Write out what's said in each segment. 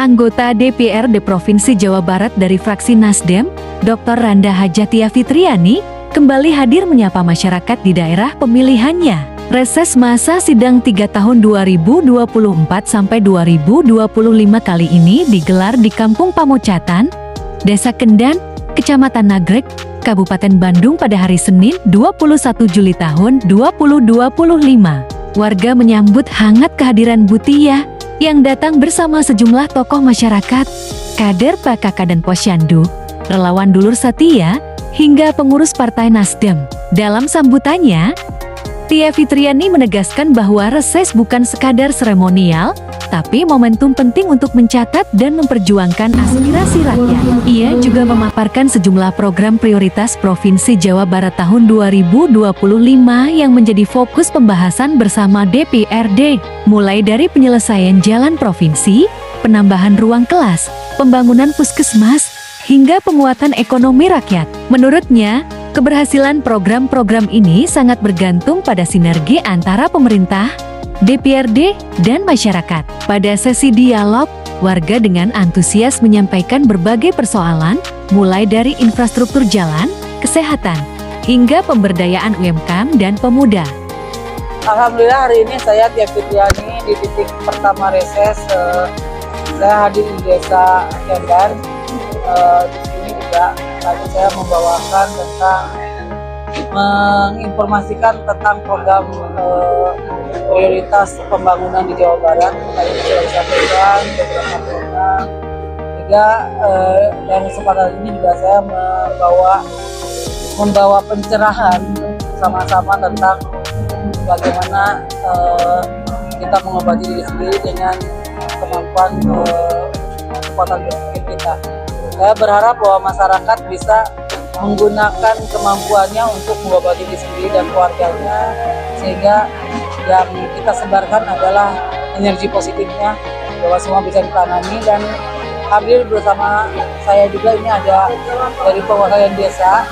Anggota DPRD Provinsi Jawa Barat dari fraksi Nasdem, Dr. Randa Hajatia Fitriani, kembali hadir menyapa masyarakat di daerah pemilihannya. Reses masa sidang 3 tahun 2024 sampai 2025 kali ini digelar di Kampung Pamocatan, Desa Kendan, Kecamatan Nagrek, Kabupaten Bandung pada hari Senin 21 Juli tahun 2025. Warga menyambut hangat kehadiran Bu Tia yang datang bersama sejumlah tokoh masyarakat, kader PKK dan Posyandu, relawan Dulur Setia, hingga pengurus Partai Nasdem. Dalam sambutannya, Tia Fitriani menegaskan bahwa reses bukan sekadar seremonial, tapi momentum penting untuk mencatat dan memperjuangkan aspirasi rakyat. Ia juga memaparkan sejumlah program prioritas Provinsi Jawa Barat tahun 2025 yang menjadi fokus pembahasan bersama DPRD, mulai dari penyelesaian jalan provinsi, penambahan ruang kelas, pembangunan puskesmas, hingga penguatan ekonomi rakyat. Menurutnya, keberhasilan program-program ini sangat bergantung pada sinergi antara pemerintah, DPRD, dan masyarakat. Pada sesi dialog, warga dengan antusias menyampaikan berbagai persoalan, mulai dari infrastruktur jalan, kesehatan, hingga pemberdayaan UMKM dan pemuda. Alhamdulillah hari ini saya Tia Fitriani di titik pertama reses. Saya hadir di Desa Kendan. Di sini juga tadi saya membawakan tentang menginformasikan tentang program prioritas pembangunan di Jawa Barat. Tadi sudah disampaikan beberapa program. Juga dalam kesempatan ini juga saya membawa pencerahan sama-sama tentang bagaimana kita mengobati diri sendiri dengan kemampuan kekuatan berpikir kita. Saya berharap bahwa masyarakat bisa menggunakan kemampuannya untuk mengobati diri sendiri dan keluarganya, sehingga yang kita sebarkan adalah energi positifnya, bahwa semua bisa ditangani. Dan hadir bersama saya juga ini ada dari perwakilan desa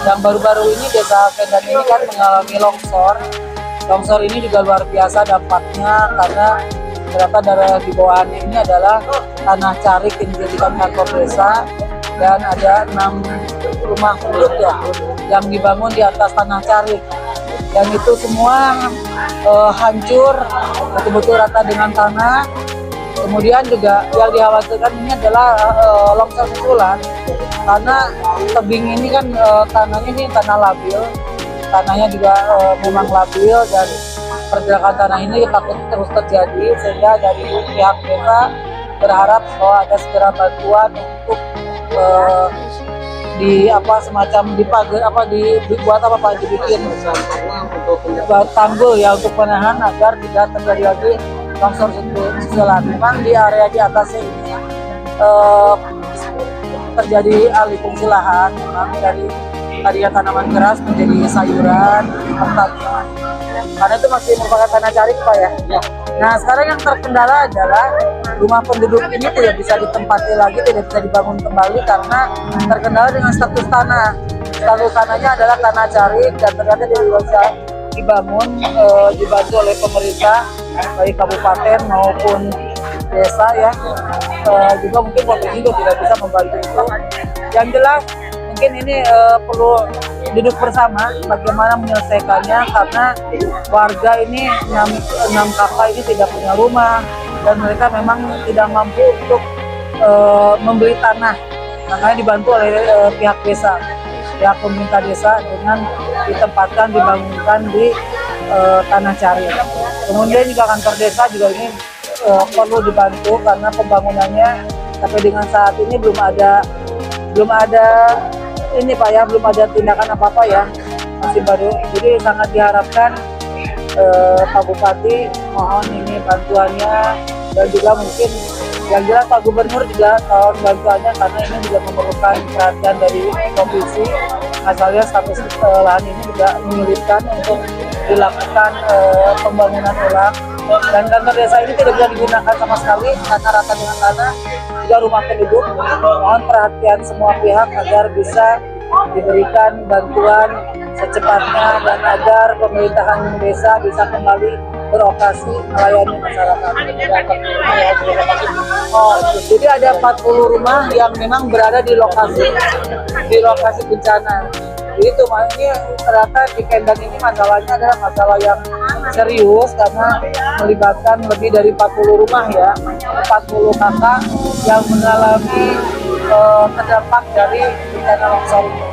yang baru-baru ini Desa Kendan ini kan mengalami longsor. Longsor ini juga luar biasa dampaknya karena ternyata dari di bawahnya ini adalah tanah carik yang dijadikan kantor desa, dan ada 6 rumah penduduk ya yang dibangun di atas tanah carik, dan itu semua hancur betul-betul rata dengan tanah. Kemudian juga yang dikhawatirkan ini adalah longsor susulan, karena tebing ini kan tanahnya ini tanah labil, tanahnya juga memang labil, dan pergerakan tanah ini takut terus terjadi, sehingga dari pihak desa berharap bahwa ada segera bantuan untuk dibikin tanggul ya untuk menahan agar tidak terjadi lagi longsor susulan. Memang di area di atasnya ini terjadi alih fungsi lahan, memang dari tadinya tanaman keras menjadi sayuran, pertanian. Karena itu masih merupakan tanah carik, Pak ya. Nah, sekarang yang terkendala adalah rumah penduduk ini tidak bisa ditempati lagi, tidak bisa dibangun kembali karena terkendala dengan status tanah. Status tanahnya adalah tanah carik, dan ternyata tidak bisa dibangun, dibantu oleh pemerintah baik kabupaten maupun desa ya. Juga mungkin provinsi juga tidak bisa membantu itu. Yang jelas mungkin ini perlu duduk bersama bagaimana menyelesaikannya, karena warga ini 6 kakak ini tidak punya rumah, dan mereka memang tidak mampu untuk membeli tanah. Makanya dibantu oleh pihak desa, pihak pemerintah desa dengan ditempatkan, dibangunkan di tanah carik. Kemudian juga kantor desa juga ini perlu dibantu karena pembangunannya sampai dengan saat ini belum ada ini Pak ya, belum ada tindakan apa-apa ya, masih baru. Jadi sangat diharapkan Pak Bupati mohon ini bantuannya, dan juga mungkin yang jelas Pak Gubernur juga mohon bantuannya, karena ini juga memerlukan perhatian dari provinsi. Asalnya status lahan ini juga menyulitkan untuk dilakukan pembangunan ulang, dan kantor desa ini tidak bisa digunakan sama sekali karena rata dengan tanah, juga rumah penduduk. Mohon perhatian semua pihak agar bisa diberikan bantuan secepatnya, dan agar pemerintahan desa bisa kembali beroperasi melayani masyarakat. Oh, jadi ada 40 rumah yang memang berada di lokasi bencana. Itu makanya ternyata di Kendang ini masalahnya adalah masalah yang serius karena melibatkan lebih dari 40 rumah ya, 40 kakak yang mengalami terdampak dari bencana longsor ini.